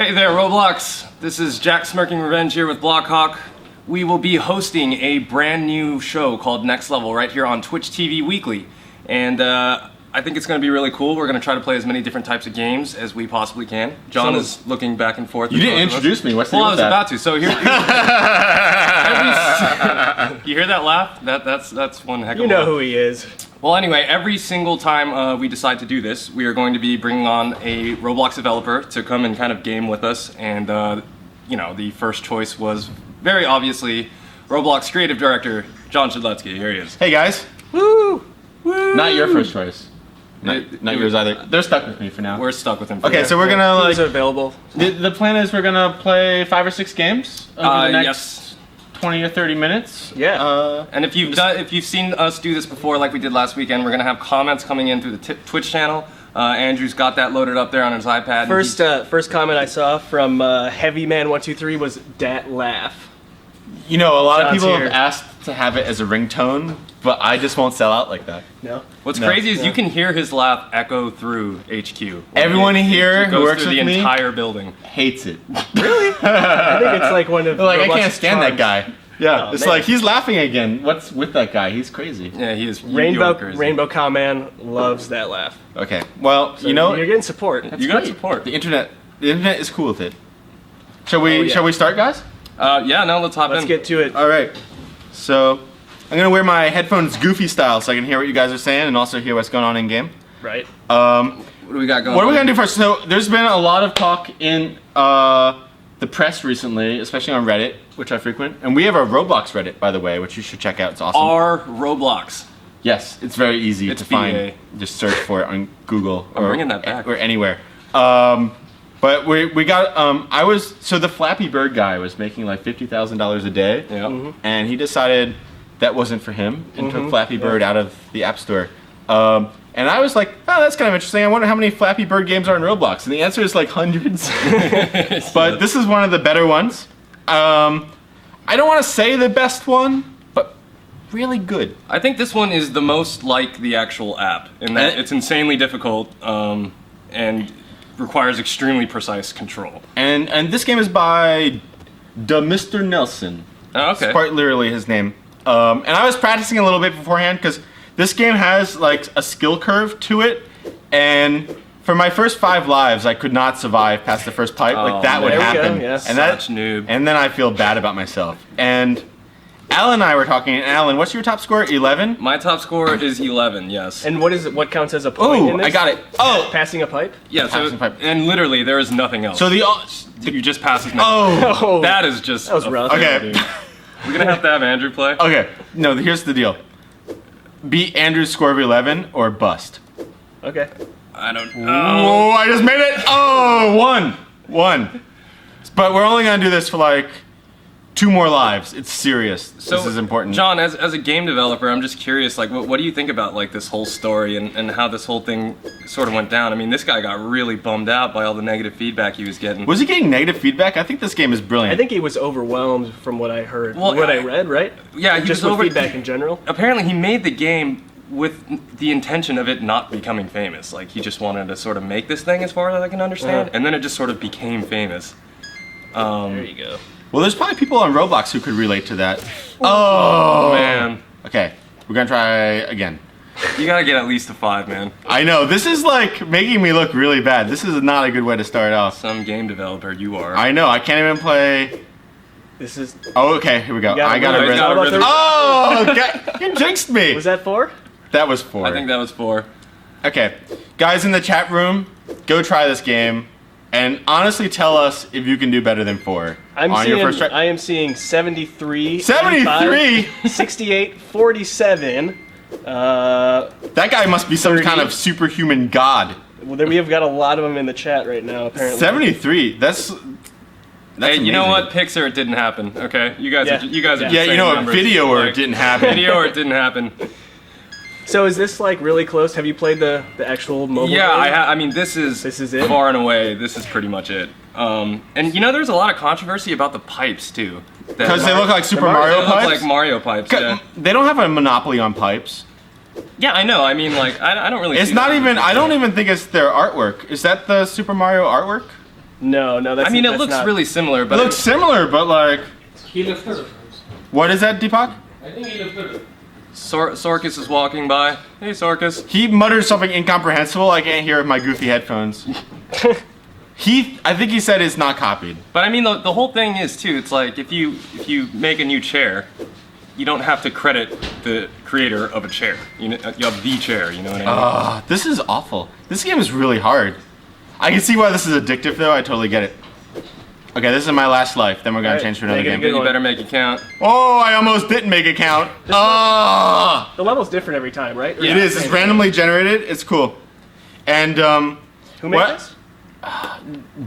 Hey there, Roblox. This is Jack Smirking Revenge here with Blockhawk. We will be hosting a brand new show called Next Level right here on Twitch TV weekly. And I think it's going to be really cool. We're going to try to play as many different types of games as we possibly can. John is looking back and forth. You didn't introduce me. What's the Well, I was about to. So here, you hear that laugh? That's one heck of a You know laugh. who he is. Well, anyway, every single time we decide to do this, we are going to be bringing on a Roblox developer to come and kind of game with us. And, you know, the first choice was very obviously Roblox creative director John Shedletsky. Here he is. Hey guys. Woo! Woo! Not your first choice. Not yours either. They're stuck with me for now. We're stuck with him. For Okay, now. so we're gonna Who's available? The plan is we're gonna play 5 or 6 games over the next yes. 20 or 30 minutes. Yeah. And if you've seen us do this before, like we did last weekend, we're gonna have comments coming in through the Twitch channel. Andrew's got that loaded up there on his iPad. First comment I saw from Heavyman123 was "dat laugh." You know, a lot of John's people here. have asked to have it as a ringtone, but I just won't sell out like that. No. What's No. crazy is you can hear his laugh echo through HQ. Everyone here It who goes works through with the me entire building. hates it. Really? I think it's like one of They're like, I Roblox's can't stand that charms. guy. Yeah, Oh, it's man. like he's laughing again. What's with that guy? He's crazy. Yeah, he is. you're crazy. Rainbow Cowman loves that laugh. Okay, well, So you know, you're getting support. You got support. the internet is cool with it. Shall we? Oh, yeah. Shall we start, guys? Yeah, no, let's hop Let's in. get to it. All right. So I'm gonna wear my headphones goofy style so I can hear what you guys are saying and also hear what's going on in game. Right. What do we got going What are on? we gonna do first? So there's been a lot of talk in the press recently, especially on Reddit, which I frequent, and we have a Roblox Reddit, by the way, which you should check out. It's awesome. Our Roblox. Yes, it's very easy It's to find. BA. Just search for it on Google I'm or bringing that back. or anywhere. But we got so the Flappy Bird guy was making like $50,000 a day, Yeah. and he decided that wasn't for him and took Flappy Bird out of the App Store. And I was like, oh, that's kind of interesting. I wonder how many Flappy Bird games are in Roblox. And the answer is like hundreds. But this is one of the better ones. I don't want to say the best one, but really good. I think this one is the most like the actual app in that it's insanely difficult and requires extremely precise control. And this game is by Mr. Nelson. Oh, okay. It's quite literally his name. And I was practicing a little bit beforehand because this game has like a skill curve to it, and for my first 5 lives, I could not survive past the first pipe. Like that would there we go, happen, yeah. and that, Such noob. and then I feel bad about myself. And Alan and I were talking. And Alan, what's your top score? 11. My top score is 11. Yes. And what is it? What counts as a point in Oh, this? I got it. Oh, Passing a pipe? Yeah. So Passing pipe. and literally there is nothing else. so the you just pass his name. oh. Oh, That is just. that was a rough. fail, Okay. dude. We're gonna have to have Andrew play. Okay. No, here's the deal. Beat Andrew's score of 11 or bust. Okay. I don't. Oh, I just made it! Oh, one. But we're only gonna do this for like 2 more lives. It's serious. So, this is important. John, as a game developer, I'm just curious, like, what do you think about like this whole story and how this whole thing sort of went down? I mean, this guy got really bummed out by all the negative feedback he was getting. Was he getting negative feedback? I think this game is brilliant. I think he was overwhelmed from what I heard. Well, what I read, right? Yeah, he Just was with over. feedback in general. Apparently, he made the game with the intention of it not becoming famous. Like, he just wanted to sort of make this thing, as far as I can understand, and then it just sort of became famous. There you go. Well, there's probably people on Roblox who could relate to that. Oh, Man, Okay, we're gonna try again. you gotta get at least a 5, man. I know, this is like making me look really bad. This is not a good way to start off. Some game developer, you are. I know, I can't even play. This is. Oh, okay, here we go. got I a got a rhythm. rhythm. got a rhythm. Oh, okay. You jinxed me. Was that 4? That was 4. I think that was 4. Okay, guys in the chat room, go try this game, and honestly tell us if you can do better than 4 on your first try. I am seeing 73. 73? 85, 68, 47. That guy must be some 30. kind of superhuman god. Well, then we have got a lot of them in the chat right now, apparently. 73. That's Hey, you know amazing. what? Pixar, it didn't happen. Okay, you guys Yeah. are you guys are Yeah. just Yeah, you saying know what? numbers. Video or Like, it didn't happen. Video or it didn't happen. So is this like really close? Have you played the actual mobile Yeah, version? I mean, this is it? far and away. This is pretty much it. And you know, there's a lot of controversy about the pipes too. Because they look like Super Mario- Mario They look pipes. like Mario pipes. Yeah. They don't have a monopoly on pipes. Yeah, I know. I mean, like, I don't really. It's see not that. even. I don't even think it's their artwork. Is that the Super Mario artwork? No, that's I mean, it that's looks not- really similar, It but looks similar, but like, He looks good. what is that, Deepak? I think he looks good. Sorkus is walking by. Hey, Sorkus. He mutters something incomprehensible. I can't hear with my goofy headphones. I think he said it's not copied. But I mean, the whole thing is too. It's like if you make a new chair, you don't have to credit the creator of a chair. You have the chair. You know what I mean? This is awful. This game is really hard. I can see why this is addictive, though. I totally get it. Okay, this is my last life. Then we're gonna Alright, change to another make it a game. good You one. better make it count. Oh, I almost didn't make a count. The level's different every time, right? Or Yeah. It is. It's randomly generated. It's cool. And Who made what? this?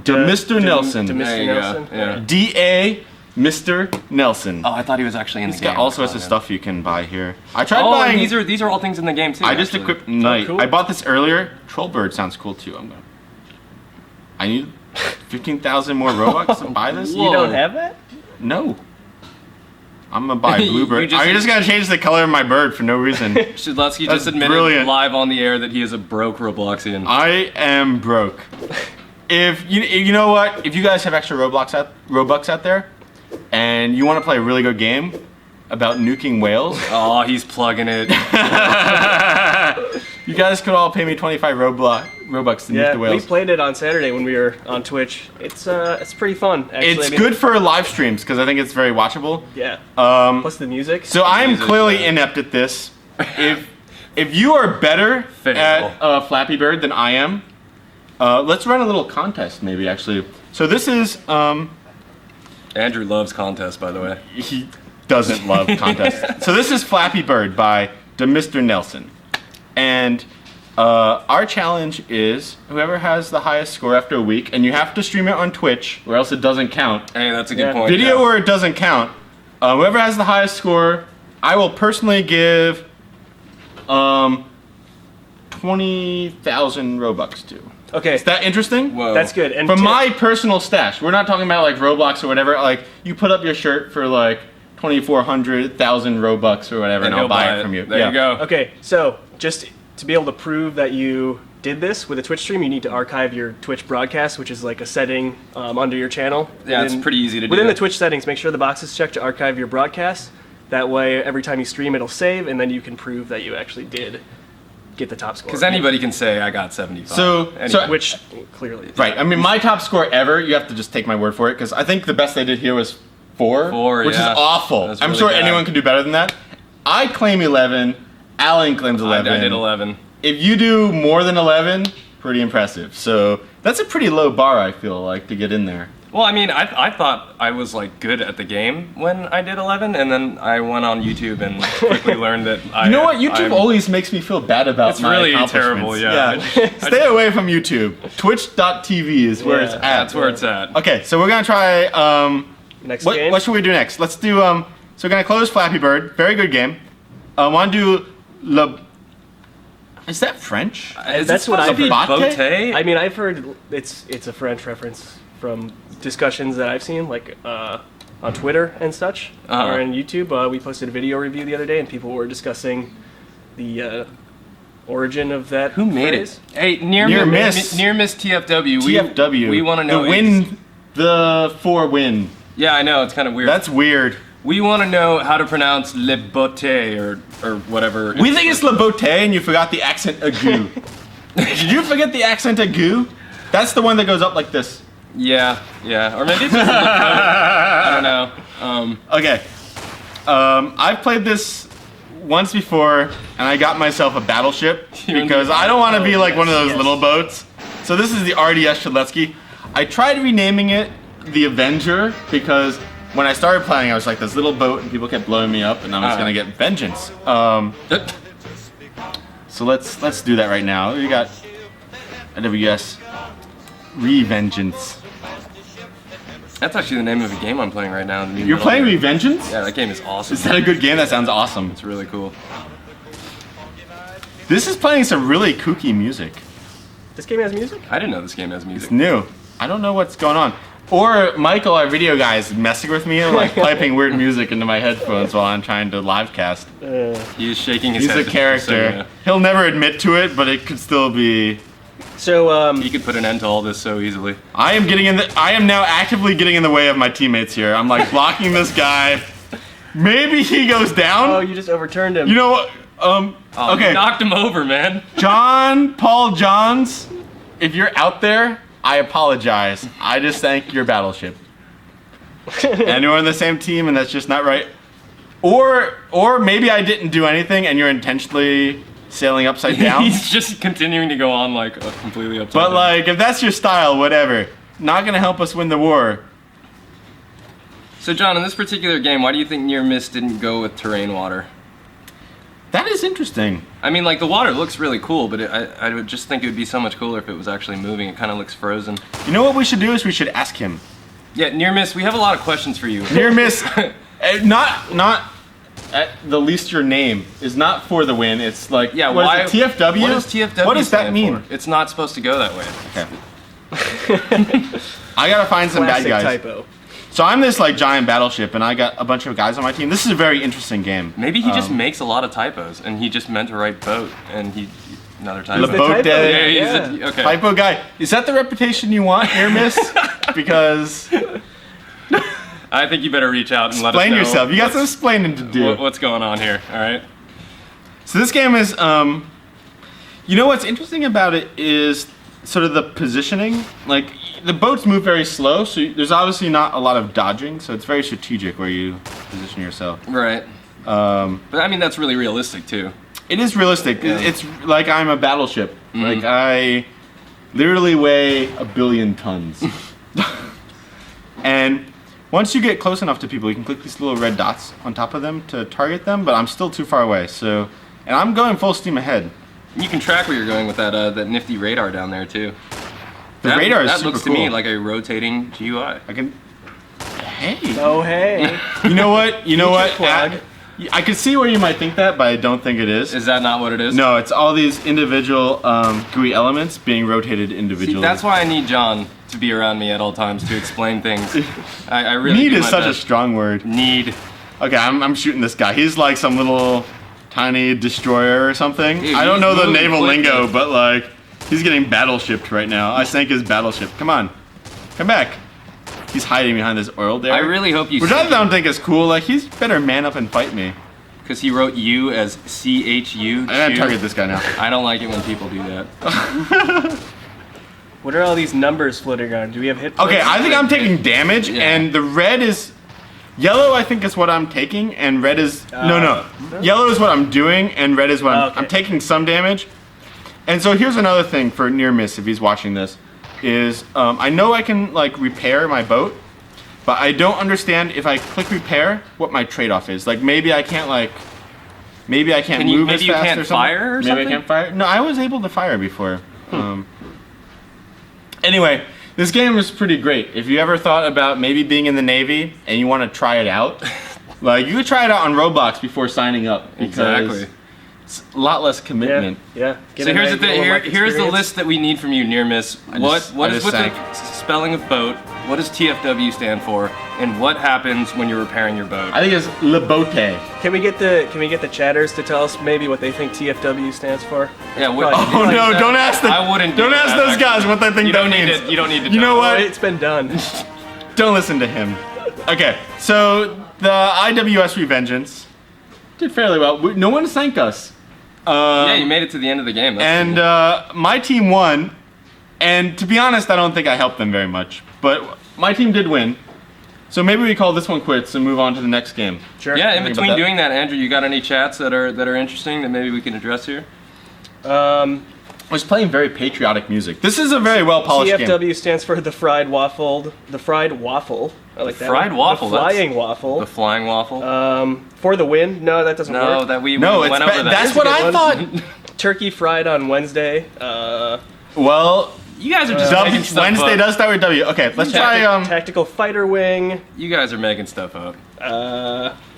Mr. Nelson. To Mr. There you go. Nelson. Yeah. D.A. Mr. Nelson. Oh, I thought he was actually in He's the game. got all sorts of Oh, stuff you can buy here. I tried Oh, buying. and these are all things in the game too. I just actually. equipped Knight. cool. I bought this earlier. Trollbird sounds cool too. I need 15,000 more Robux to buy this. You don't have that? No. I'm gonna buy Bluebird. You Are you just gonna change the color of my bird for no reason? Shidletsky That's just admitted brilliant. live on the air that he is a broke Robloxian. I am broke. If you know what, if you guys have extra Robux out there, and you want to play a really good game about nuking whales, Oh, he's plugging it. you guys could all pay me 25 Robux to nuke Yeah, the we whales. played it on Saturday when we were on Twitch. It's pretty fun. Actually. It's I mean, good for live streams because I think it's very watchable. Yeah. Um, Plus the music. So I'm music, clearly yeah. inept at this. If you are better Fail. at Flappy Bird than I am, let's run a little contest maybe actually. So this is Andrew loves contests, by the way. he doesn't love contests. So this is Flappy Bird by Mr. Nelson, and our challenge is whoever has the highest score after a week, and you have to stream it on Twitch or else it doesn't count. Hey, that's a good Yeah. point. Video yeah. where it doesn't count. Whoever has the highest score, I will personally give 20,000 Robux to. Okay. Is that interesting? Whoa. That's good. And From tip- my personal stash. We're not talking about like Roblox or whatever. Like you put up your shirt for like 2,400,000 Robux or whatever, and he'll I'll buy it from you. There Yeah. you go. Okay, so just to be able to prove that you did this with a Twitch stream, you need to archive your Twitch broadcast, which is like a setting under your channel. Yeah, it's pretty easy to do. Within the Twitch settings, make sure the box is checked to archive your broadcast. That way, every time you stream, it'll save, and then you can prove that you actually did get the top score. Because anybody can say I got 75. So- Anybody. Which clearly. Right. I mean, my top score ever. You have to just take my word for it because I think the best I did here was 4, Which is awful. That's I'm really sure bad. anyone can do better than that. I claim 11. Alan claims 11. I did 11. If you do more than 11, pretty impressive. So that's a pretty low bar, I feel like, to get in there. Well, I mean, I thought I was like good at the game when I did 11, and then I went on YouTube and quickly learned that I. You know what? YouTube I'm- always makes me feel bad about It's my really accomplishments. terrible, yeah. Stay away from YouTube. Twitch.tv is where Yeah, it's at. That's where it's at. Okay, so we're gonna try. Next game. What should we do next? Let's do. So we're gonna close Flappy Bird. Very good game. Want to do Le. Is that French? Is That's it what supposed to be I've heard. Botte? I mean, I've heard it's a French reference from discussions that I've seen, like on Twitter and such, Uh-huh. or on YouTube. We posted a video review the other day, and people were discussing the origin of that. Who made phrase. it? Hey, near Miss. Near Miss TFW. TFW. We want to know the win. The 4 win. Yeah, I know it's kind of weird. That's weird. We want to know how to pronounce Le Botte or whatever. We think it's Le Botte, and you forgot the accent aigu. Did you forget the accent aigu? That's the one that goes up like this. Yeah, or maybe it's just Le Botte. I don't know. Okay. I've played this once before, and I got myself a battleship because I don't want to be like one of those little boats. So this is the RDS Shiletsky. I tried renaming it the Avenger because when I started playing, I was like this little boat, and people kept blowing me up, and I was gonna get vengeance. So let's do that right now. We got AWS Revengeance. That's actually the name of a game I'm playing right now. You're playing Revengeance? Yeah, that game is awesome. Is that a good game? That sounds awesome. It's really cool. This is playing some really kooky music. This game has music? I didn't know this game has It's music. new. I don't know what's going on. Or Michael, our video guy, is messing with me and like piping weird music into my headphones while I'm trying to live cast. He is shaking his He's head. a character. So, He'll never admit to it, but it could still be So He could put an end to all this so easily. I am now actively getting in the way of my teammates here. I'm like blocking this guy. Maybe he goes down. oh, you just overturned him. You know what? Oh, Okay. You knocked him over, man. John Paul Johns, if you're out there, I apologize. I just sank your battleship. And you're on the same team, and that's just not right. Or maybe I didn't do anything, and you're intentionally sailing upside down. He's just continuing to go on like completely upside But down. like, if that's your style, whatever. Not gonna help us win the war. So John, in this particular game, why do you think near miss didn't go with terrain water? That is interesting. I mean, like the water looks really cool, but I would just think it would be so much cooler if it was actually moving. It kind of looks frozen. You know what we should do is we should ask him. Yeah, near miss, we have a lot of questions for you. Near miss, not at the least your name is not for the win. It's like Yeah, what why? is it, TFW? What does TFW What does that stand mean? for? It's not supposed to go that way. Okay. I gotta find some Classic bad guys. typo. So I'm this like giant battleship, and I got a bunch of guys on my team. This is a very interesting game. Maybe he just makes a lot of typos, and he just meant to write boat, and another typo. The boat typo, day. Yeah, he's okay. Typo guy. Is that the reputation you want, near miss? Because I think you better reach out and let us explain know. yourself. You got some explaining to do. What's going on here? All right. So this game is, you know what's interesting about it is sort of the positioning. Like the boats move very slow, so there's obviously not a lot of dodging. So it's very strategic where you position yourself. Right. But I mean, that's really realistic too. It is realistic. Yeah. It's like I'm a battleship. Like I literally weigh 1 billion tons. And once you get close enough to people, you can click these little red dots on top of them to target them, but I'm still too far away. So, and I'm going full steam ahead. You can track where you're going with that nifty radar down there too. The radar is that super looks cool. to me like a rotating GUI. I can. Hey. Oh, hey. You know what? You know what? plug. I can see where you might think that, but I don't think it is. Is that not what it is? No, it's all these individual GUI elements being rotated individually. See, that's why I need John to be around me at all times to explain things. I really Need do is my such a best. strong word. Need. Okay, I'm shooting this guy. He's like some little tiny destroyer or something. Dude, I don't he's know the moving naval quickly. lingo, but like he's getting battleshipped right now. I sank his battleship. Come on, come back. He's hiding behind this oil there. I really hope you. Which I don't think is cool. Like he's better man up and fight me. Because he wrote you as CHU. I'm gonna target this guy now. I don't like it when people do that. What are all these numbers floating around? Do we have hit points? Okay, I think I'm taking damage, Yeah. and the red is yellow. I think is what I'm taking, and red is no. Yellow is what I'm doing, and red is what Okay. I'm taking some damage. And so here's another thing for near miss if he's watching this, is I know I can like repair my boat, but I don't understand if I click repair what my trade-off is. Like maybe I can't move as maybe you fast can't or something. fire or Maybe something? I can't fire. No, I was able to fire before. Anyway, this game is pretty great. If you ever thought about maybe being in the Navy and you want to try it out, like you could try it out on Roblox before signing up. Because Exactly. it's a lot less commitment. Yeah. Get So a here's the nice thing. little life Here's the experience. list that we need from you, near miss. I What just what's the sank. spelling of boat? What does TFW stand for? And what happens when you're repairing your boat? I think it's Le Bote. Can we get the chatters to tell us maybe what they think TFW stands for? Yeah. What, Probably- Oh like no! that. Don't ask them. I wouldn't. do Don't ask that, those actually. guys what they think You that don't need means. to. You don't need to. You know tell what? Oh, it's been done. Don't listen to him. Okay, so the IWS Revengeance did fairly well. No one sank us. Yeah, you made it to the end of the game. That's And cool. my team won. And to be honest, I don't think I helped them very much. But my team did win. So maybe we call this one quits and move on to the next game. Sure. Yeah, in Think between about that. doing that, Andrew, you got any chats that are interesting that maybe we can address here? I was playing very patriotic music. This is a very well polished game. TFW stands for the fried waffle. The fried waffle. I like that. fried one. waffle, The that's- flying waffle. The flying waffle? For the win. No, that doesn't no, work. that we No, went it's over that. that's what That's a I good thought. one. Turkey fried on Wednesday. Well, You guys are just W, making stuff Wednesday up. does start with W. Okay, let's try. Tactical fighter wing. You guys are making stuff up.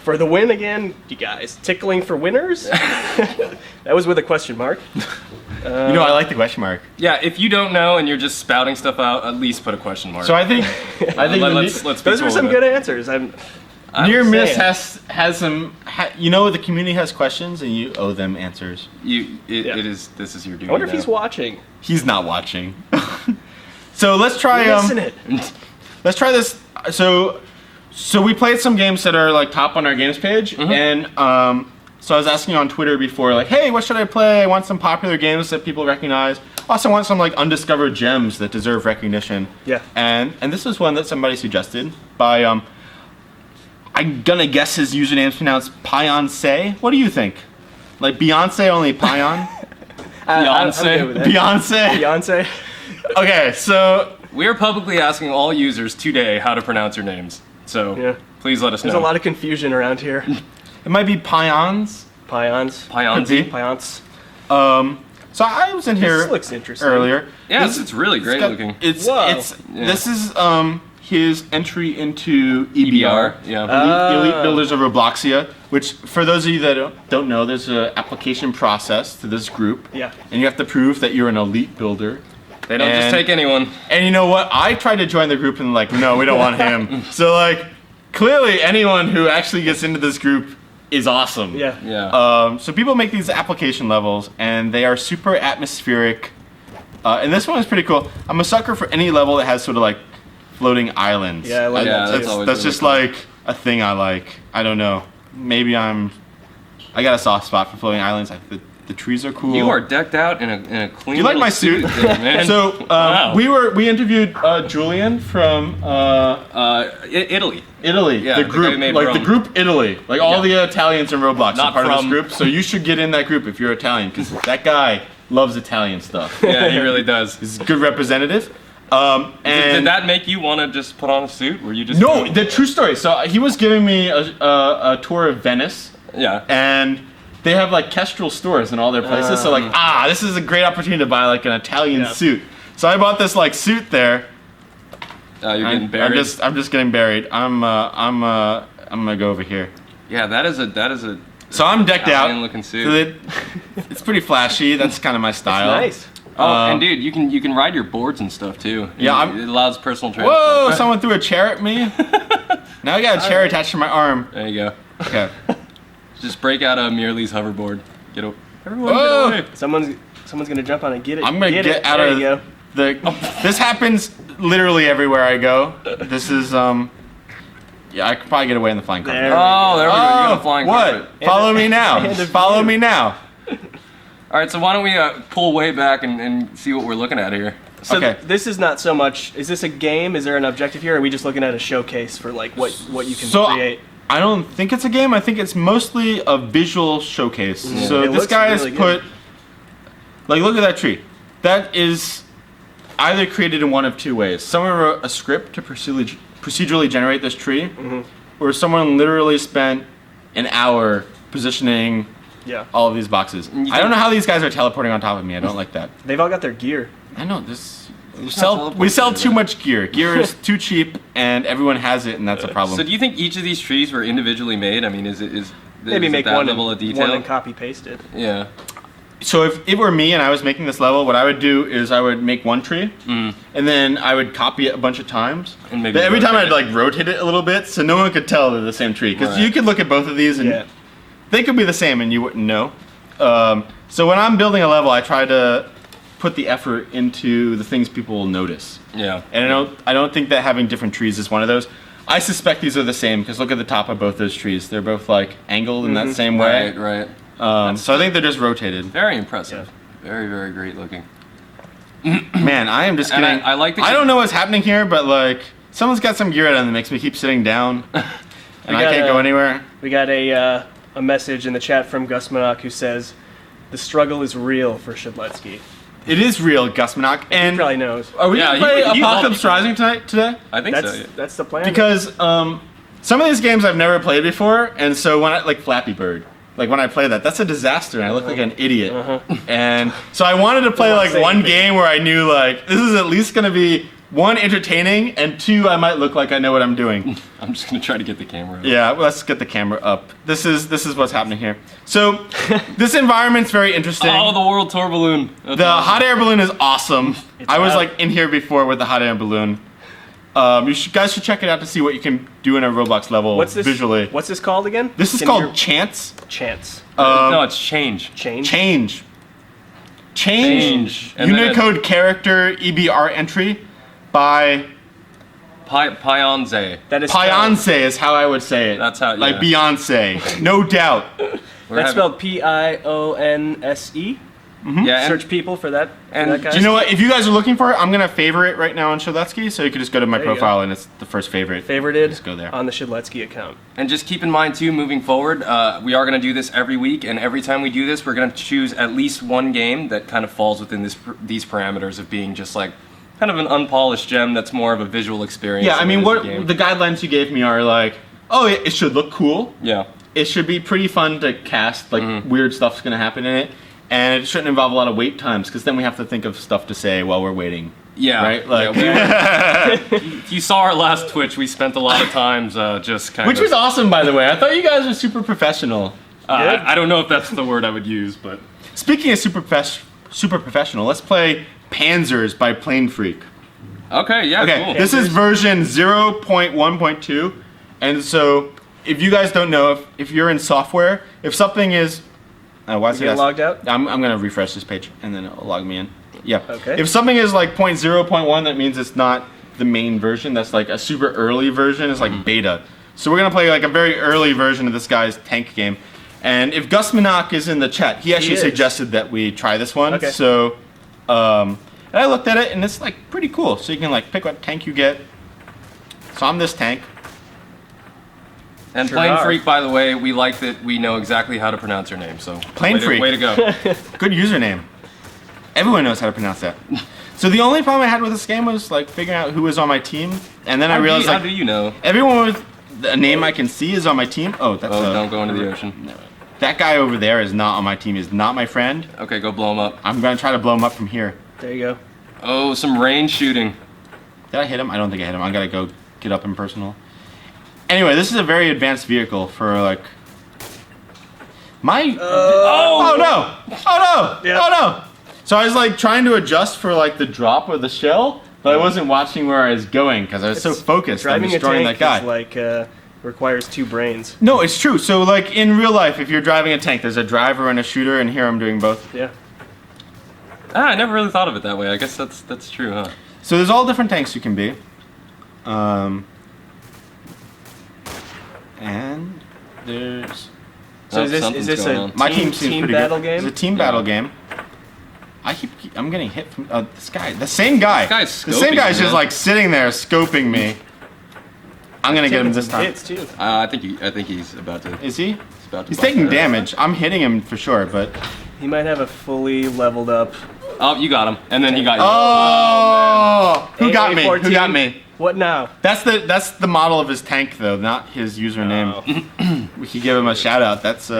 For the win again, you guys. Tickling for winners? That was with a question mark. You know, I like the question mark. Yeah, if you don't know and you're just spouting stuff out, at least put a question mark. So I think the let's be Those were cool some with it. good answers. Near miss saying. has some. You know, the community has questions, and you owe them answers. This is your duty. I wonder if now. he's watching. He's not watching. So let's try. Listen it. Let's try this. So we played some games that are like top on our games page, and so I was asking on Twitter before, like, hey, what should I play? I want some popular games that people recognize. Also want some like undiscovered gems that deserve recognition. Yeah. And this is one that somebody suggested by I'm gonna guess his username's pronounced Beyonce. What do you think? Like Beyonce, only Payon? I'm good with that. Beyonce. Beyonce. Okay, so We are publicly asking all users today how to pronounce your names. So Yeah. please let us There's know. a lot of confusion around here. it might be Pyons. Pions. Could be. Pions. So I was in here This looks interesting. earlier. Yeah, This- it's really great got- looking. Whoa. This is his entry into EBR, EBR. yeah. Elite Builders of Robloxia, which for those of you that don't know, there's an application process to this group. Yeah. And you have to prove that you're an elite builder. They don't just And- take anyone. And you know what? I tried to join the group and like, no, we don't want him. So like, clearly anyone who actually gets into this group is awesome. Yeah. Yeah. So people make these application levels, and they are super atmospheric. And this one is pretty cool. I'm a sucker for any level that has sort of like floating islands. Yeah, I like Yeah, that that's too. always That's really just cool. like a thing I like. I don't know. Maybe I got a soft spot for floating islands. The trees are cool. You are decked out in a clean. Do you like little my suit? today, man. So Wow. we interviewed Julian from Italy. Italy, Yeah, the the guy group, who made like the Rome. group Italy, like all the Italians in Roblox Not are part of from- this group. So you should get in that group if you're Italian, because that guy loves Italian stuff. Yeah, he really does. He's a good representative. And Did that make you want to just put on a suit? Were you just no, the true story. So he was giving me a tour of Venice, Yeah. and they have like Kestrel stores in all their places. So like, this is a great opportunity to buy like an Italian Yeah. suit. So I bought this like suit there. You're getting buried. I'm just getting buried. I'm gonna go over here. Yeah, that is a. So I'm decked out. Italian-looking suit. So it's pretty flashy. That's kind of my style. Nice. Oh, and dude, you can ride your boards and stuff too. Yeah, it allows personal transport. Whoa! Someone threw a chair at me. Now I got a chair attached to my arm. There you go. Okay. Just break out a Merely's hoverboard. Get over. Everyone Whoa! get away. Someone's gonna jump on and get it. I'm gonna get get it. out there of you go. This happens literally everywhere I go. This is Yeah, I could probably get away in the flying carpet. There. Oh, there we go. You got a flying what? carpet. Follow me now. And a Follow view. me now. All right, so why don't we pull way back and see what we're looking at here? So Okay. this is not so much. Is this a game? Is there an objective here? Or are we just looking at a showcase for like what you can So create? I don't think it's a game. I think it's mostly a visual showcase. So It this looks guy has really put, good. like, look at that tree. That is either created in one of two ways. Someone wrote a script to procedurally generate this tree, or someone literally spent an hour positioning Yeah. all of these boxes. I don't know how these guys are teleporting on top of me. I don't like that. They've all got their gear. I know this. We not sell teleporting too to much gear. Gear is too cheap, and everyone has it, and that's a problem. So do you think each of these trees were individually made? I mean, is Maybe it make that one level of detail? one and copy paste it. Yeah. So if it were me and I was making this level, what I would do is I would make one tree, and then I would copy it a bunch of times. And maybe But every time I'd rotate like rotate it a little bit, so no one could tell they're the same tree. Because Right. you could look at both of these and Yeah. they could be the same and you wouldn't know. So when I'm building a level, I try to put the effort into the things people will notice. Yeah. And I don't think that having different trees is one of those. I suspect these are the same because look at the top of both those trees. They're both like angled in that same way. Right. Right. So I think they're just rotated. Very impressive. Very, very great looking. Man, I am just And getting. I like that I you- don't know what's happening here, but like someone's got some gear on that makes me keep sitting down, and I got can't go anywhere. We got a message in the chat from Gus Monarch who says, "The struggle is real for Shabletsky." It is real, Gus Monarch. He And probably knows. are we Yeah, gonna play he- Apocalypse Rising today? I think so. Yeah. That's the plan. Because some of these games I've never played before, and so when I like Flappy Bird. Like when I play that's a disaster, and I look like an idiot. And so I wanted to play like one game where I knew like this is at least gonna be one entertaining, and two I might look like I know what I'm doing. I'm just gonna try to get the camera. Up. Yeah, well, let's get the camera up. This is what's happening here. So this environment's very interesting. Oh, the world tour balloon. That's The awesome. hot air balloon is awesome. I was out. like in here before with the hot air balloon. Guys should check it out to see what you can do in a Roblox level What's this visually. What's this called again? This is Can called you- Chance. Chance. No, it's change. Change. Change. Change. And then Unicode character EBR entry by Pionze. That is Pionce is how I would say it. That's how- Like yeah. Beyonce, no doubt. That's spelled Pionse. Yeah, and- Search people for that. and that guy. Do you know what? If you guys are looking for it, I'm gonna favor it right now on Shiletsky, so you can just go to my There you profile and it's the first favorite. Favorited Just go there. on the Shidletsky account. And just keep in mind too, moving forward, we are going to do this every week, and every time we do this, we're going to choose at least one game that kind of falls within these parameters of being just like kind of an unpolished gem that's more of a visual experience. Yeah, I than mean, it is a what game. the guidelines you gave me are like, oh, it should look cool. Yeah. It should be pretty fun to cast. Like Mm-hmm. weird stuff's gonna happen in it, and it shouldn't involve a lot of wait times because then we have to think of stuff to say while we're waiting. Yeah. Right? Like, You saw our last Twitch. We spent a lot of times just kind which of. was awesome, by the way. I thought you guys were super professional. I don't know if that's the word I would use, but. Speaking of super professional, let's play Panzers by Plane Freak. Okay, yeah, Okay, cool. this is version 0.1.2, and so if you guys don't know, if you're in software, if something is, why is it Get logged out? I'm gonna refresh this page and then it'll log me in. Yeah. Okay. If something is like 0.0.1, that means it's not the main version. That's like a super early version. It's like beta. So we're gonna play like a very early version of this guy's tank game. And if Gus Minach is in the chat, he actually is. suggested that we try this one. Okay. So, and I looked at it and it's like pretty cool. So you can like pick what tank you get. So I'm this tank. And Sure Plane are. Freak, by the way, we like that we know exactly how to pronounce your name. So Plane Freak. way to go. Good username. Everyone knows how to pronounce that. So the only problem I had with this game was like figuring out who was on my team, and then I realized how like do you know? everyone with a name I can see is on my team. Oh, that's Oh, don't go into the ocean. that guy over there is not on my team. Is not my friend. Okay, go blow him up. I'm gonna try to blow him up from here. There you go. Oh, some range shooting. Did I hit him? I don't think I hit him. I gotta go get up in personal. Anyway, this is a very advanced vehicle for like my. Oh no! Oh no! Yeah. Oh no! So I was like trying to adjust for like the drop of the shell, but I wasn't watching where I was going because I was so focused on Driving a destroying tank that guy. is like requires two brains. No, it's true. So like in real life, if you're driving a tank, there's a driver and a shooter, and here I'm doing both. Yeah. I never really thought of it that way. I guess that's true, huh? So there's all different tanks you can be. And there's So Oh, is this something's a going on. my team, team seems team pretty battle good. game? It's a team battle game. I'm getting hit from this guy. The same guy. This guy's The same scoping guy's you, just man. like sitting there scoping me. I'm gonna get him Taking this some time. hits too. I think he's about to. Is he? He's about to. He's bust taking that. damage. I'm hitting him for sure, but He might have a fully leveled up. Oh, you got him, and then he got you. oh, who got me? Who AA-14. got me? What now? That's the model of his tank though, not his username. We could give him a shout out. That's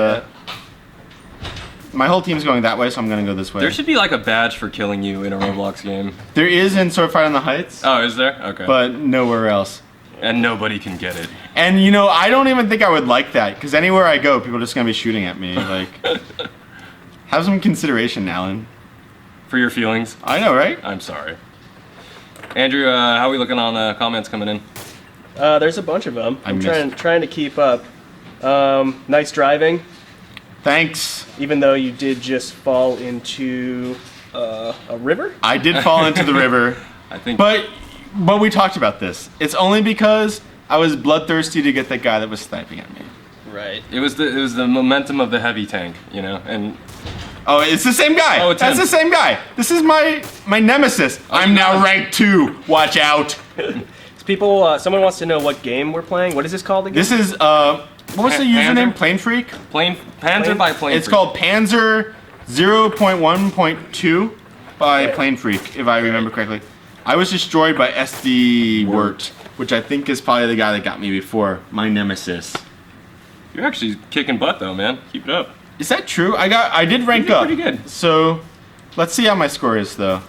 my whole team's going that way, so I'm gonna go this way. There should be like a badge for killing you in a Roblox game. There is in Swordfight on the Heights, Oh, is there? Okay. but nowhere else. And nobody can get it. And you know, I don't even think I would like that because anywhere I go, people are just gonna be shooting at me. Like, have some consideration, Alan. For your feelings, I know, right? I'm sorry. Andrew, how are we looking on comments coming in? There's a bunch of them. I I'm missed. trying to keep up. Nice driving, Thanks. even though you did just fall into a river. I did fall into the river, I think. but we talked about this. It's only because I was bloodthirsty to get that guy that was sniping at me. Right. It was the momentum of the heavy tank, you know, and Oh, it's the same guy. Oh, it's That's him. the same guy. This is my nemesis. I'm now rank 2. Watch out. People, someone wants to know what game we're playing. What is this called again? This is what was the username? Panzer? Plane Freak. Panzer by Plane. It's Freak. called Panzer 0.1.2 by Plane Freak, if I remember correctly. I was destroyed by SD Wirt, which I think is probably the guy that got me before, my nemesis. You're actually kicking butt though, man. Keep it up. Is that true? I did rank did up. pretty good. So, let's see how my score is though.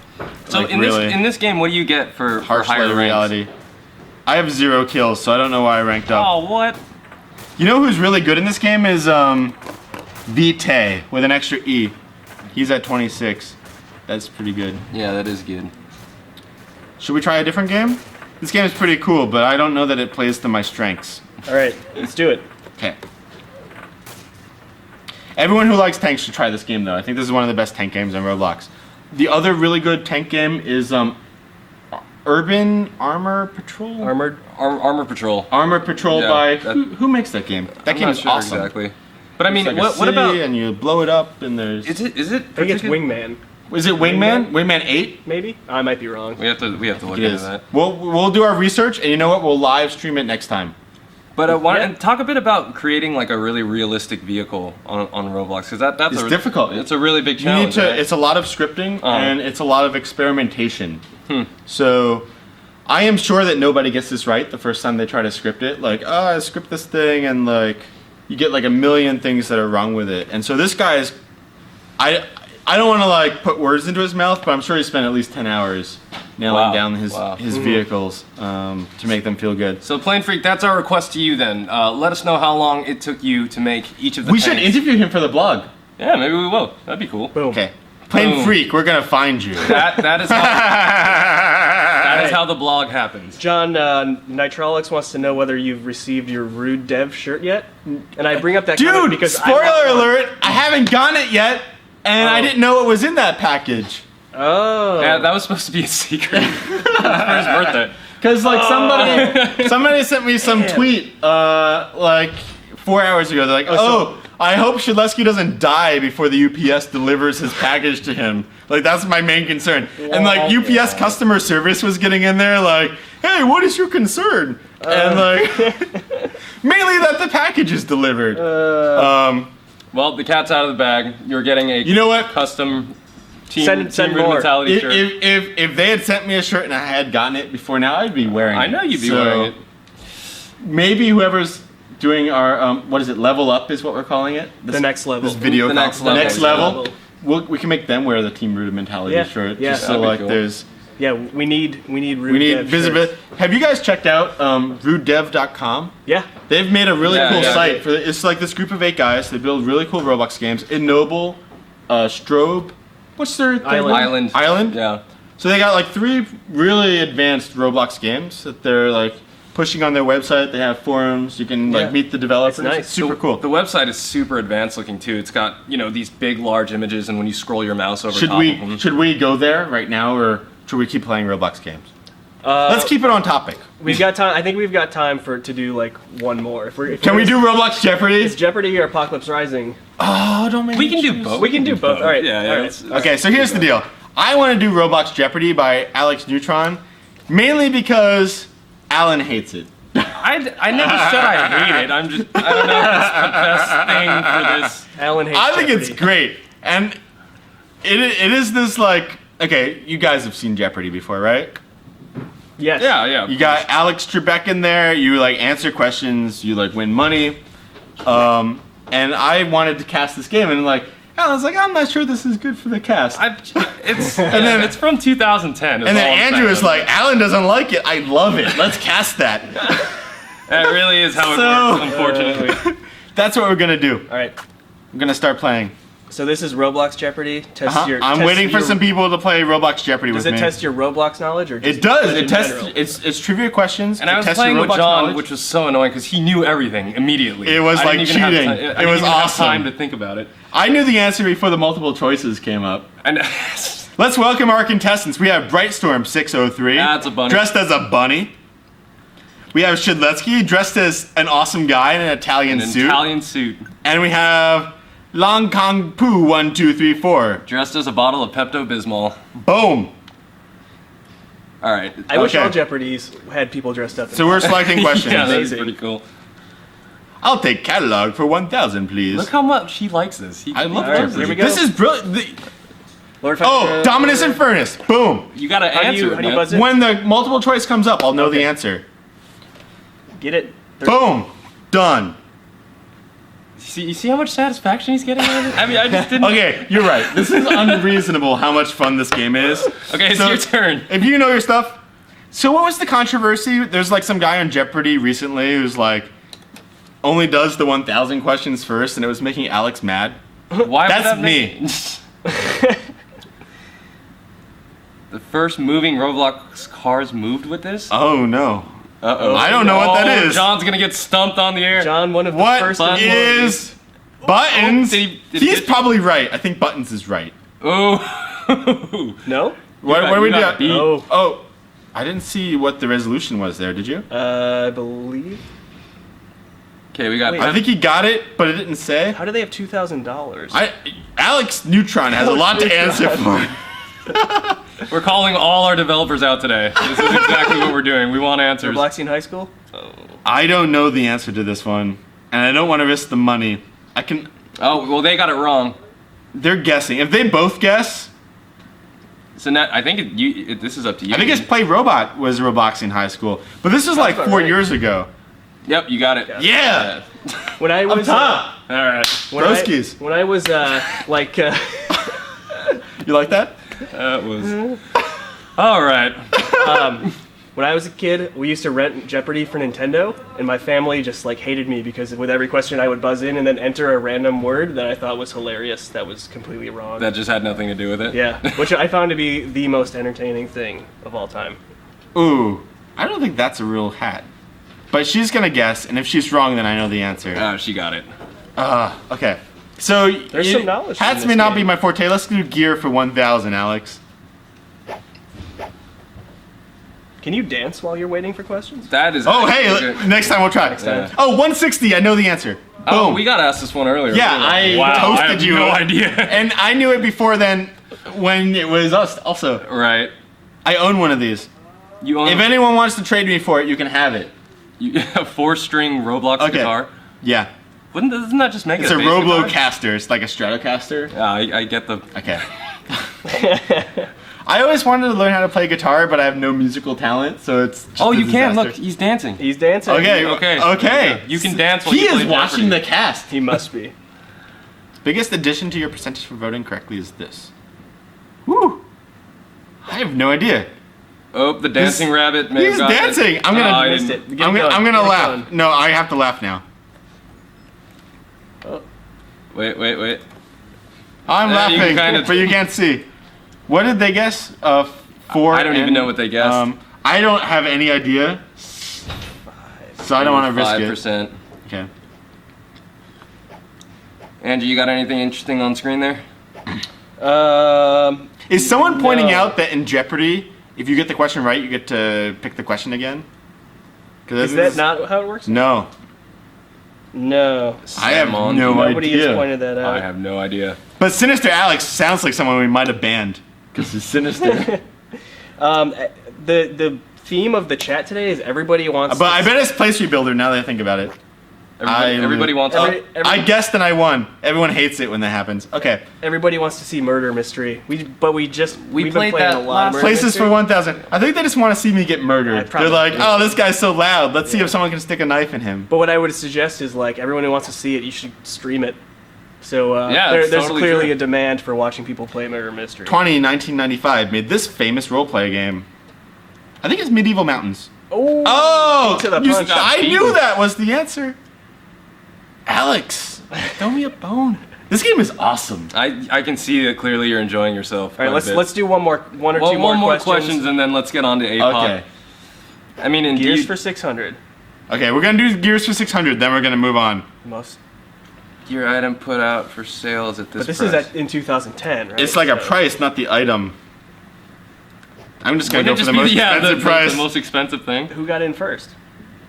So Like, in really. this game, what do you get for Harsh higher light ranks? reality. I have 0 kills, so I don't know why I ranked up. Oh, what? You know who's really good in this game is Vite with an extra E. He's at 26. That's pretty good. Yeah, that is good. Should we try a different game? This game is pretty cool, but I don't know that it plays to my strengths. All right, let's do it. Okay. Everyone who likes tanks should try this game, though. I think this is one of the best tank games on Roblox. The other really good tank game is Urban Armor Patrol? Armored. Armor Patrol. Armor Patrol Yeah, by... that- Who makes that game? That I'm game not is sure awesome. exactly. But I mean, It's like a what city, about? and you blow it up, and there's... Is it? I think it's Wingman, Is it Wingman? Wingman 8? maybe? I might be wrong. We have to look It into is. that. We'll do our research, and you know what? We'll live stream it next time. But Yeah. and talk a bit about creating like a really realistic vehicle on Roblox, because that's It's difficult. It's a really big You challenge. need to. right? It's a lot of scripting and it's a lot of experimentation. So, I am sure that nobody gets this right the first time they try to script it. Like, I script this thing, and like, you get like a million things that are wrong with it. And so this guy is, I don't want to like put words into his mouth, but I'm sure he spent at least 10 hours nailing Wow. down his Wow. vehicles to make them feel good. So, Plane Freak, that's our request to you then. Let us know how long it took you to make each of the We should tanks. interview him for the blog. Yeah, maybe we will. That'd be cool. Boom. Okay. Plain Boom. Freak, we're gonna find you. That is how the blog happens. John, Nitrolix wants to know whether you've received your Rude Dev shirt yet. And I bring up that comment Dude, because spoiler alert, I haven't gotten it yet, and I didn't know it was in that package. Oh. Yeah, that was supposed to be a secret for his birthday. Cause like somebody sent me some tweet like 4 hours ago. They're like, oh, I hope Shilesky doesn't die before the UPS delivers his package to him. Like that's my main concern. And like UPS customer service was getting in there like, hey, what is your concern? And like mainly that the package is delivered. Well, the cat's out of the bag. You're getting a You know what? custom team Send Rude more. mentality shirt. If they had sent me a shirt and I had gotten it before now, I'd be wearing it. I know you'd be So, wearing it. Maybe whoever's doing our what is it? Level up is what we're calling it. The next level. This video. The next call- level. Next level. We can make them wear the Team Rude mentality Yeah, shirt. yeah. Just so That'd be like cool. there's Yeah, we need Rude we need Dev visibility. shirts. Have you guys checked out rudedev.com? Yeah. They've made a really Yeah, cool yeah. site for it's like this group of 8 guys. They build really cool Roblox games. Ennoble, Strobe. What's their third one? Island. Yeah. So they got like 3 really advanced Roblox games that they're like pushing on their website. They have forums. You can like Yeah. meet the developers. It's nice. It's super cool. The website is super advanced looking too. It's got, these big large images, and when you scroll your mouse over Should top of them. we go there right now, or should we keep playing Roblox games? Let's keep it on topic. We've got time. I think we've got time to do like one more. Can we do Roblox Jeopardy? It's Jeopardy or Apocalypse Rising? Oh, don't make We me can do choose. both. We can do both. All right. Yeah, yeah. All right. let's- Okay, so here's the deal. I want to do Roblox Jeopardy by Alex Neutron, mainly because Alan hates it. I never said I hate it. I don't know if it's the best thing for this. Alan hates I think Jeopardy. it's great, and it is this like okay. You guys have seen Jeopardy before, right? Yes. Yeah, yeah. You got Alex Trebek in there. You like answer questions. You like win money. And I wanted to cast this game, and like Alan's like, I'm not sure this is good for the cast. It's from 2010. And then Andrew is like, Alan doesn't like it. I love it. Let's cast that. that really is how it So- works, unfortunately. That's what we're gonna do. All right. We're gonna start playing. So this is Roblox Jeopardy. Test your. I'm test waiting for your- some people to play Roblox Jeopardy Does with it me. test your Roblox knowledge or? Just It does. in It tests. general? It's trivia questions. And I It was tests your playing with Roblox John, knowledge. which was so annoying because he knew everything immediately. It was I like didn't even have cheating. time- I It didn't was even have awesome. time to think about it. I knew the answer before the multiple choices came up. And Let's welcome our contestants. We have Brightstorm 603. That's a bunny. Dressed as a bunny. We have Shidletsky dressed as an awesome guy in an Italian an suit. Italian suit, And we have Long Kong Poo 1234. dressed as a bottle of Pepto-Bismol. Boom. All right. I wish Okay. all Jeopardies had people dressed up. So we're selecting questions. Yeah, that's Amazing. pretty cool. I'll take catalog for 1,000, please. Look how much he likes this. I love All right, Jeopardy. here we go. This is brilliant. Lord Oh, Dominus and Furnace. Boom. You gotta How do answer you it, man. buzz it? When the multiple choice comes up, I'll know the Okay. answer. Get it. Boom. Done. You see how much satisfaction he's getting out of it? I mean, I just didn't. Okay, you're right. This is unreasonable how much fun this game is. Okay, it's So- your turn. If you know your stuff. So what was the controversy? There's like some guy on Jeopardy recently who's like only does the 1,000 questions first, and it was making Alex mad. Why would That's that me. make- The first moving Roblox cars moved with this? Oh no. Uh-oh. I don't know what that is. John's gonna get stumped on the air. John, one of the What first is buttons? Did he He's get- probably right. I think buttons is right. Oh. No? What got- do we you do? got beat. Oh, I didn't see what the resolution was there. Did you? I believe. Okay, we got. Wait, I think he got it, but it didn't say. How do they have $2,000? Alex Neutron has a lot to answer for. We're calling all our developers out today. This is exactly what we're doing. We want answers. Robloxian High School? I don't know the answer to this one, and I don't want to risk the money. I can. Oh, well, they got it wrong. They're guessing. If they both guess, So now, I think this is up to you. I think it's Play Robot was Robloxian High School, but this was like about 4 right. years ago. Yep, you got it. Yeah. When I was top. All right. Broskies. when I was like You like that? That was. All right. when I was a kid, we used to rent Jeopardy for Nintendo, and my family just like hated me because with every question I would buzz in and then enter a random word that I thought was hilarious that was completely wrong. That just had nothing to do with it. Yeah, which I found to be the most entertaining thing of all time. Ooh, I don't think that's a real hat. But she's gonna guess, and if she's wrong, then I know the answer. Oh, she got it. Okay. So There's some knowledge in hats this may not game. be my forte. Let's do gear for 1,000, Alex. Can you dance while you're waiting for questions? That is. Oh, hey, actually- next time we'll try. time. Oh, 160. I know the answer. Boom. Oh, we got asked this one earlier. Yeah, I Wow, toasted I have you. No idea. And I knew it before then when it was us also. Right. I own one of these. You own If anyone wants to trade me for it, you can have it. a 4-string Roblox Okay. guitar. Yeah. Doesn't that just make It's it a bass guitar? Roblocaster. It's like a Stratocaster. Yeah, I get the. Okay. I always wanted to learn how to play guitar, but I have no musical talent, so it's just Oh, a you can. disaster. Look, he's dancing. He's dancing. Okay, Okay. okay. You can dance while He you play is watching Jeopardy. the cast. He must be. Biggest addition to your percentage for voting correctly is this. Woo! I have no idea. Oh, the dancing rabbit may He's have gotten dancing. It. I'm gonna- Oh, I Missed didn't- it. Get I'm it gonna, going. I'm gonna Get it laugh. going. No, I have to laugh now. Wait. I'm You laughing, can kinda- but you can't see. What did they guess? 4. I don't even know what they guessed. I don't have any idea, so I don't want to risk it. 5%. Okay. Andrew, you got anything interesting on screen there? Is someone pointing No. out that in Jeopardy, if you get the question right, you get to pick the question again? 'Cause Is that not how it works? No. No. I have Simon. no Nobody idea. has pointed that out. I have no idea. But Sinister Alex sounds like someone we might have banned. Because he's sinister. The theme of the chat today is everybody wants. But I bet it's Place Rebuilder now that I think about it. Everybody wants. I guessed and I won. Everyone hates it when that happens. Okay. Everybody wants to see Murder Mystery. We've been played playing that a lot of last- Murder Places Mystery. for 1,000. I think they just want to see me get murdered. probably They're like, do. oh, this guy's so loud. Let's see if someone can stick a knife in him. But what I would suggest is like everyone who wants to see it, you should stream it. So Yeah, there's it's totally clearly true. a demand for watching people play Murder Mystery. 1995 made this famous roleplay game. I think it's Medieval Mountains. Oh, Oh! to the you- punch. I Beaten. knew that was the answer. Alex, throw me a bone. This game is awesome. I can see that clearly you're enjoying yourself. all right, let's do one or two one more more questions and then let's get on to APOD. Okay. I mean, Gears indeed. for 600. Okay, we're gonna do Gears for 600, then we're gonna move on. Most. Your item put out for sales at this. But this price. is in 2010, right? It's like a So- price, not the item. I'm just gonna Wouldn't go it for just the be most expensive price. the most expensive thing? Who got in first?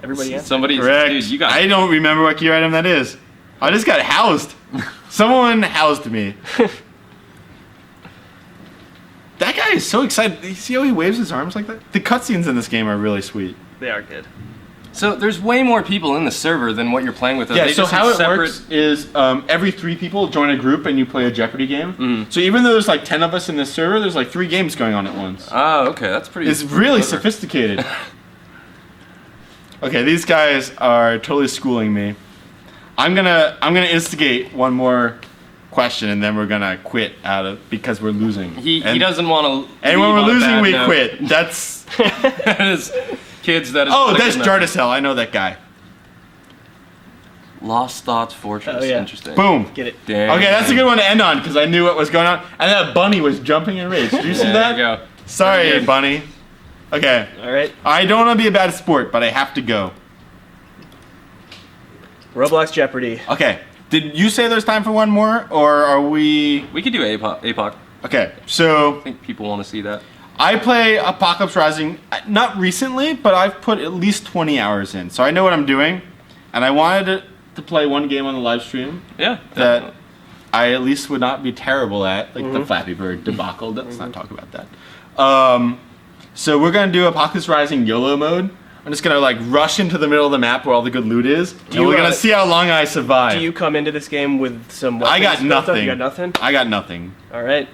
Everybody answered. Somebody, Correct. dude, you got. I don't remember what gear item that is. I just got housed. Someone housed me. That guy is so excited. You see how he waves his arms like that? The cutscenes in this game are really sweet. They are good. So there's way more people in the server than what you're playing with. Are Yeah, they so just how in it separate... works is every 3 people join a group and you play a Jeopardy game. Mm. So even though there's like 10 of us in this server, there's like 3 games going on at once. Oh, okay, that's pretty. It's really clever. sophisticated. Okay, these guys are totally schooling me. I'm gonna instigate one more question and then we're gonna quit out of because we're losing. He And- doesn't want to. And when we're losing, we quit. That's That is kids. That is. oh, that's enough. Jardicel. I know that guy. Lost Thoughts Fortress. Oh, yeah. Interesting. Boom. Get it. Damn. Okay, that's a good one to end on because I knew what was going on. And that bunny was jumping in rage. Did you see There that? you go. Sorry, Good. Bunny. Okay. All right. I don't want to be a bad sport, but I have to go. Roblox Jeopardy. Okay. Did you say there's time for one more, or are we? We could do APOC. Okay. So I think people want to see that. I play Apocalypse Rising, not recently, but I've put at least 20 hours in, so I know what I'm doing. And I wanted to play one game on the live stream Yeah. that I at least would not be terrible at, like the Flappy Bird debacle. Let's not talk about that. So we're gonna do Apocalypse Rising YOLO mode. I'm just gonna like rush into the middle of the map where all the good loot is, and you, we're gonna uh, see how long I survive. Do you come into this game with some weapons? I got built up? nothing. You got nothing? I got nothing. All right.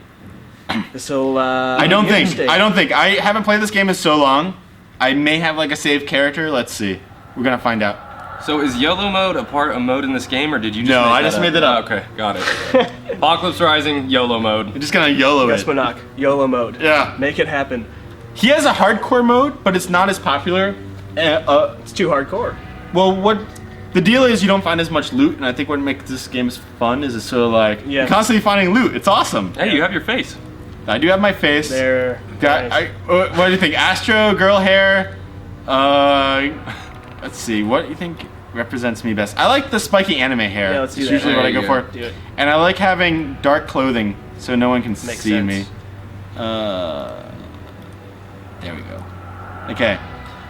This'll, I don't think. I haven't played this game in so long. I may have like a saved character. Let's see. We're gonna find out. So is YOLO mode a mode in this game, or did you just No, make I that just up? made that up. Oh, okay, got it. Apocalypse Rising, YOLO mode. I'm just gonna YOLO Yes, it. Manak. YOLO mode. Yeah. Make it happen. He has a hardcore mode, but it's not as popular. It's too hardcore. Well, what the deal is, you don't find as much loot, and I think what makes this game fun is it's sort of like Yeah. you're constantly finding loot. It's awesome. Hey, you have your face. I do have my face. There. Got, Nice. what do you think? Astro, girl hair. Let's see. What do you think represents me best? I like the spiky anime hair. Yeah, let's do It's that. usually what I There go you for. Do it. And I like having dark clothing so no one can Makes see sense. me. There we go. Okay.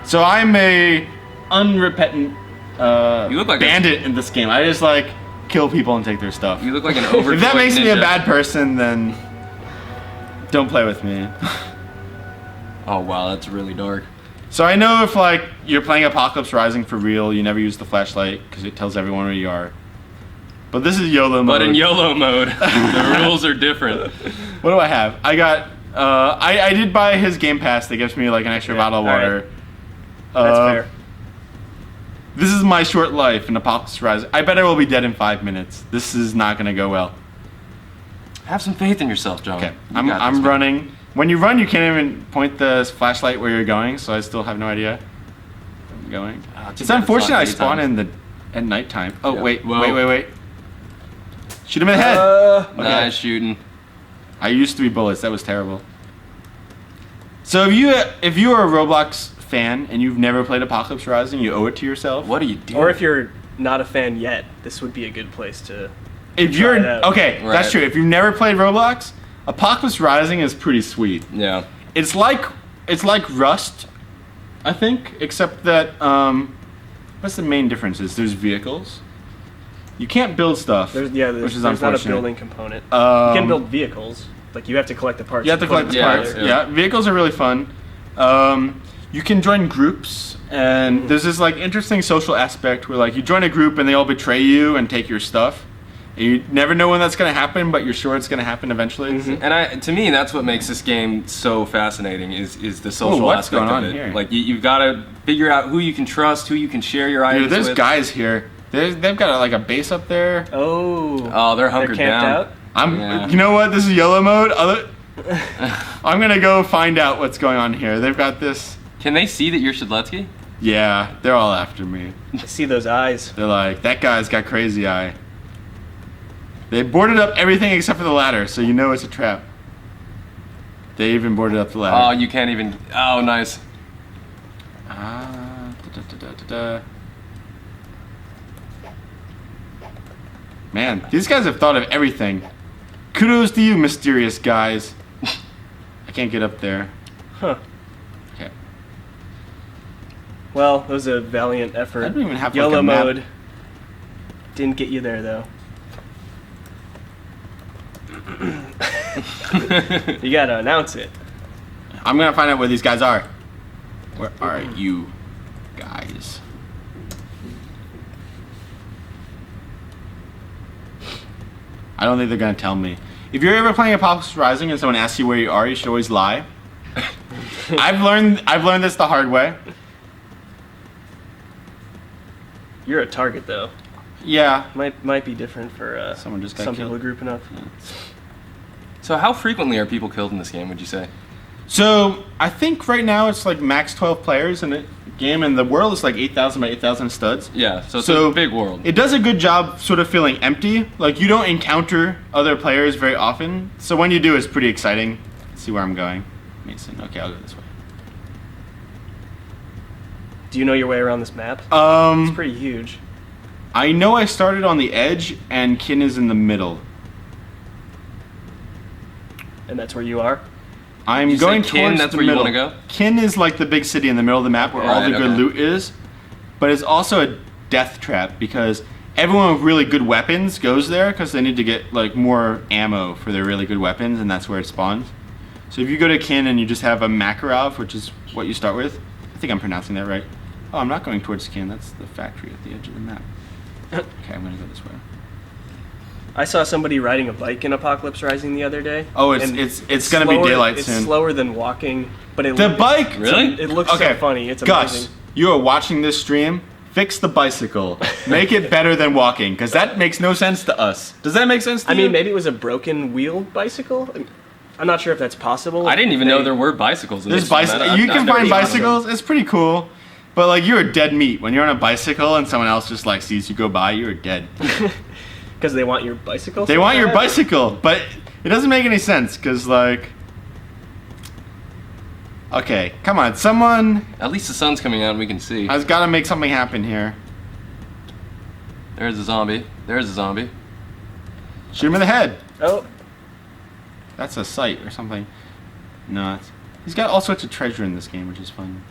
So I'm a unrepentant You look like bandit in this game. I just like kill people and take their stuff. You look like an overjoyed If that makes me a ninja. bad person, then don't play with me. Oh wow, that's really dark. So I know if like you're playing Apocalypse Rising for real, you never use the flashlight because it tells everyone where you are. But this is YOLO mode. But in YOLO mode, the rules are different. What do I have? I got. I did buy his Game Pass that gives me like an extra bottle of all right. water. That's fair. This is my short life in Apocalypse Rising. I bet I will be dead in 5 minutes. This is not gonna go well. Have some faith in yourself, John. Okay, You got this, I'm man. running. When you run, you can't even point the flashlight where you're going, so I still have no idea where I'm going. Too It's bad unfortunate I not spawn daytime. at nighttime. Oh Yeah. wait, Whoa. wait. Shoot him in the head. Okay. Nice shooting. I used to be bullets. That was terrible. So if you are a Roblox fan and you've never played Apocalypse Rising, you owe it to yourself. What are you doing? Or if you're not a fan yet, this would be a good place to. If try you're it out. okay, Right. that's true. If you've never played Roblox, Apocalypse Rising is pretty sweet. Yeah. It's like Rust, I think, except that what's the main difference is there's vehicles. You can't build stuff. There's which is not a unfortunate. building component. You can Um, build vehicles. Like you have to collect the parts. You have to put collect them the Yeah, parts. together. Yeah, vehicles are really fun. You can join groups, and there's this like interesting social aspect where like you join a group and they all betray you and take your stuff. And you never know when that's gonna happen, but you're sure it's gonna happen eventually. And to me, that's what makes this game so fascinating is the social what's aspect going on of it. here? Like you've got to figure out who you can trust, who you can share your items Dude, there's with. guys here. They've got like a base up there. Oh. Oh, they're They're hunkered camped down. out. Yeah. You know what? This is YOLO mode. I'm gonna go find out what's going on here. They've got this. Can they see that you're Shadletsky? Yeah, they're all after me. I see those eyes. They're like, that guy's got crazy eye. They boarded up everything except for the ladder, so you know it's a trap. They even boarded up the Oh, ladder. you can't even. Oh, nice. Man, these guys have thought of everything. Kudos to you, mysterious guys. I can't get up there. Huh. Okay. Well, that was a valiant effort. I don't even have, like, YOLO a map. mode. Didn't get you there though. You gotta announce it. I'm gonna find out where these guys are. Where are you guys? I don't think they're gonna tell me. If you're ever playing Apocalypse Rising and someone asks you where you are, you should always lie. I've learned this the hard way. You're a target though. Yeah. Might be different for Someone just got some killed. people grouping up. So how frequently are people killed in this game, would you say? So I think right now it's like max 12 players in the game, and the world is like 8,000 by 8,000 studs. Yeah, so it's So, a big world. It does a good job sort of feeling empty. Like you don't encounter other players very often. So when you do, it's pretty exciting. Let's see where I'm going. Mason. Okay, I'll go this way. Do you know your way around this map? It's pretty huge. I know I started on the edge, and Kin is in the middle. And that's where you are? I'm You say going Kin, towards that's the where you middle. wanna go? Kin is like the big city in the middle of the map where all the Right, good okay. loot is, but it's also a death trap because everyone with really good weapons goes there because they need to get like more ammo for their really good weapons, and that's where it spawns. So if you go to Kin and you just have a Makarov, which is what you start with, I think I'm pronouncing that right. Oh, I'm not going towards Kin. That's the factory at the edge of the map. Okay, I'm gonna go this way. I saw somebody riding a bike in Apocalypse Rising the other day. Oh, and it's gonna be slower- daylight it's soon. slower than walking, but it The bike. Really? It looks so funny. It's Gus, amazing. you are watching this stream. Fix the bicycle. Make it better than walking, because that makes no sense to us. Does that make sense to I you? mean, maybe it was a broken wheel bicycle. I'm not sure if that's possible. I didn't even know there were bicycles in There's this format. bicycles. You I've can never find seen one. bicycles. It's pretty cool. But like, you're dead meat when you're on a bicycle and someone else just like sees you go by. You're dead. Because they want your bicycle? They so want your bad? bicycle, but it doesn't make any sense because like. Okay, come on, someone At least the sun's coming out and we can see. has got to make something happen here. There's a zombie. There's a zombie. Shoot him in the head. Oh, That's a sight or something. No, he's got all sorts of treasure in this game, which is fun.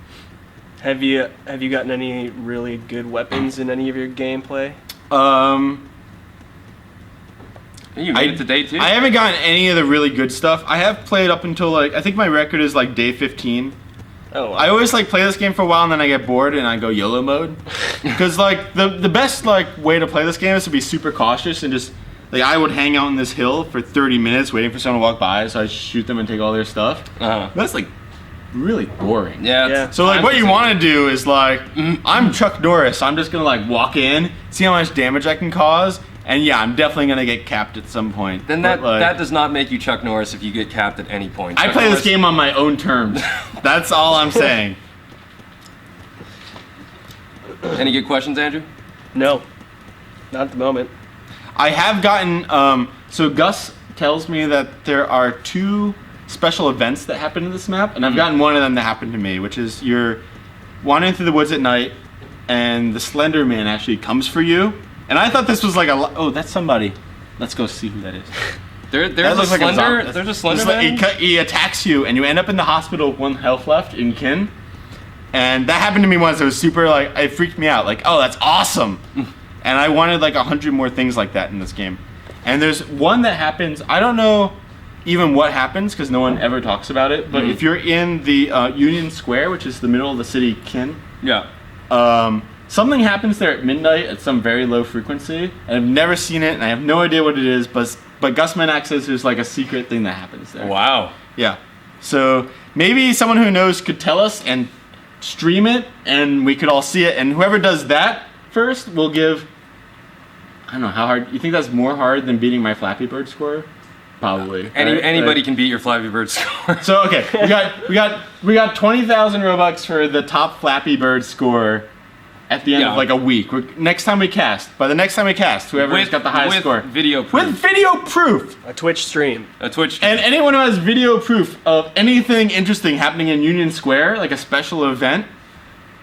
have you gotten any really good weapons in any of your gameplay? You made it to day 2? I haven't gotten any of the really good stuff. I have played up until like I think my record is like day 15. Oh, wow. I always like play this game for a while and then I get bored and I go YOLO mode. Because like the best like way to play this game is to be super cautious and just like I would hang out on this hill for 30 minutes waiting for someone to walk by so I shoot them and take all their stuff. Uh-huh. That's like really boring. Yeah. Yeah. So like what you time-consuming. want to do is like I'm Chuck Norris. I'm just gonna like walk in, see how much damage I can cause, and yeah, I'm definitely gonna get capped at some point. Then But, like, that does not make you Chuck Norris if you get capped at any point. I Chuck play this Norris- game on my own terms. That's all I'm saying. Any good questions, Andrew? No, not at the moment. I have gotten so Gus tells me that there are 2 special events that happen in this map, and I've gotten one of them that happened to me, which is you're wandering through the woods at night, and the Slender Man actually comes for you. And I thought this was like oh, that's somebody. Let's go see who that is. There's That a looks like slender. zombie. There's a slender It's like- man. he attacks you, and you end up in the hospital with 1 health left in Kin. And that happened to me once. It was super like it freaked me out. Like, oh, that's awesome. And I wanted like 100 more things like that in this game. And there's one that happens. I don't know even what happens because no one ever talks about it. But if you're in the Union Square, which is the middle of the city, Kin, Yeah. something happens there at midnight at some very low frequency. And I've never seen it, and I have no idea what it is. But Gus Menak says there's like a secret thing that happens there. Wow. Yeah. So maybe someone who knows could tell us and stream it, and we could all see it. And whoever does that first will give. I don't know how hard. You think that's more hard than beating my Flappy Bird score? Probably. right? Anybody Like- can beat your Flappy Bird score. So okay, we got 20,000 Robux for the top Flappy Bird score at the end Yeah. of like a week. Next time we cast, by the next time we cast, whoever's got the highest with score video proof. with video proof. A Twitch stream. A Twitch. And anyone who has video proof of anything interesting happening in Union Square, like a special event,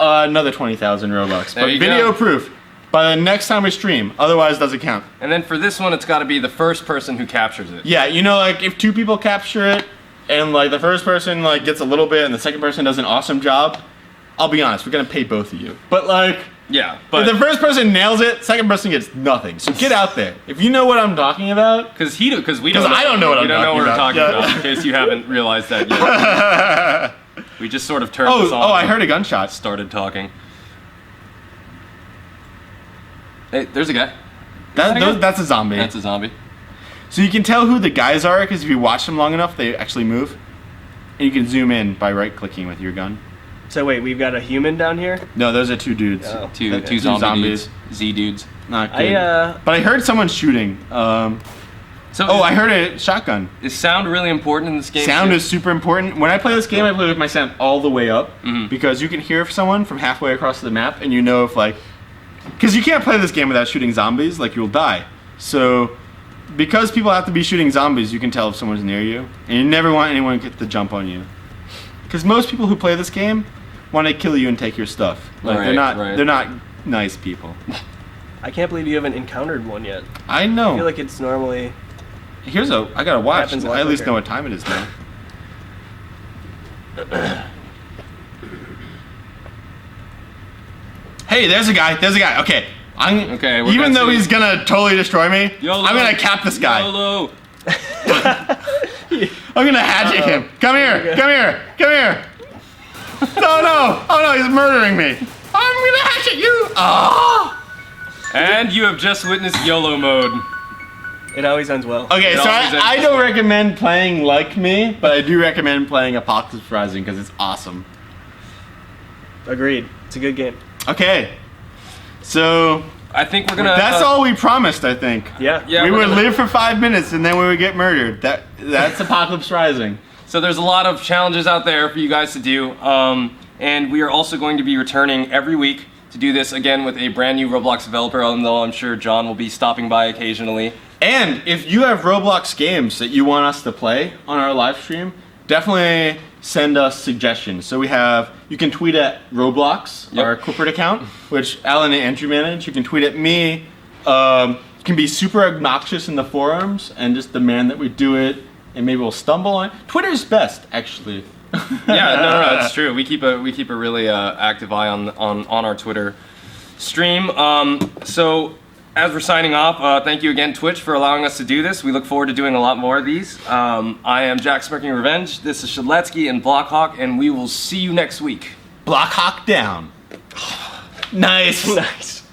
another 20,000 Robux. There But you video go. proof by the next time we stream. Otherwise, doesn't count. And then for this one, it's got to be the first person who captures it. Yeah, you know, like if 2 people capture it, and like the first person like gets a little bit, and the second person does an awesome job, I'll be honest, we're gonna pay both of you. But like, Yeah, but if the first person nails it, second person gets nothing. So get out there. If you know what I'm talking about. because we don't. 'Cause I don't know what I'm we don't know what we're talking talking about. about. In case you haven't realized that yet, we just sort of turned this on. Oh, I heard a gunshot. Started talking. Hey, there's a guy. That's a zombie. That's a zombie. So you can tell who the guys are because if you watch them long enough, they actually move. And you can zoom in by right-clicking with your gun. So wait, we've got a human down here? No, those are 2 dudes. Oh. Two zombie dudes. Z dudes. Not good. I But I heard someone shooting. So I heard a shotgun. is sound really important in this game? Sound too? is super important. When I play this game, I play with my sound all the way up because you can hear someone from halfway across the map, and you know if like, because you can't play this game without shooting zombies, like you'll die. So, because people have to be shooting zombies, you can tell if someone's near you, and you never want anyone to get the jump on you. Because most people who play this game want to kill you and take your stuff. Like Right, right. they're not nice people. I can't believe you haven't encountered one yet. I know. I feel like it's normally. I gotta watch. Happens a I lot at least quicker. know what time it is now. Hey, there's a guy. Okay. Okay, we're Even gonna though see- he's gonna totally destroy me, YOLO. I'm gonna cap this guy. YOLO. I'm gonna hatchet him. Come here. No. Oh no, he's murdering me. I'm gonna hatchet you. Oh. And you have just witnessed YOLO mode. It always ends well. Okay, It so always ends I don't recommend playing like me, but I do recommend playing Apocalypse Rising because it's awesome. Agreed. It's a good game. Okay, so I think we're gonna. that's all we promised. I think. Yeah. Yeah, we we're would gonna- live for 5 minutes and then we would get murdered. That's Apocalypse Rising. So there's a lot of challenges out there for you guys to do, and we are also going to be returning every week to do this again with a brand new Roblox developer. Although I'm sure John will be stopping by occasionally. And if you have Roblox games that you want us to play on our live stream, definitely send us suggestions. So you can tweet at Roblox, Yep. our corporate account, which Alan and Andrew manage. You can tweet at me. You can be super obnoxious in the forums and just demand that we do it, and maybe we'll stumble on it. Twitter's best, actually. Yeah, no, it's true. We keep a really active eye on our Twitter stream. So as we're signing off, thank you again, Twitch, for allowing us to do this. We look forward to doing a lot more of these. I am Jack Smirking Revenge. This is Shadletsky and Blockhawk, and we will see you next week. Block Hawk down. Nice. Nice.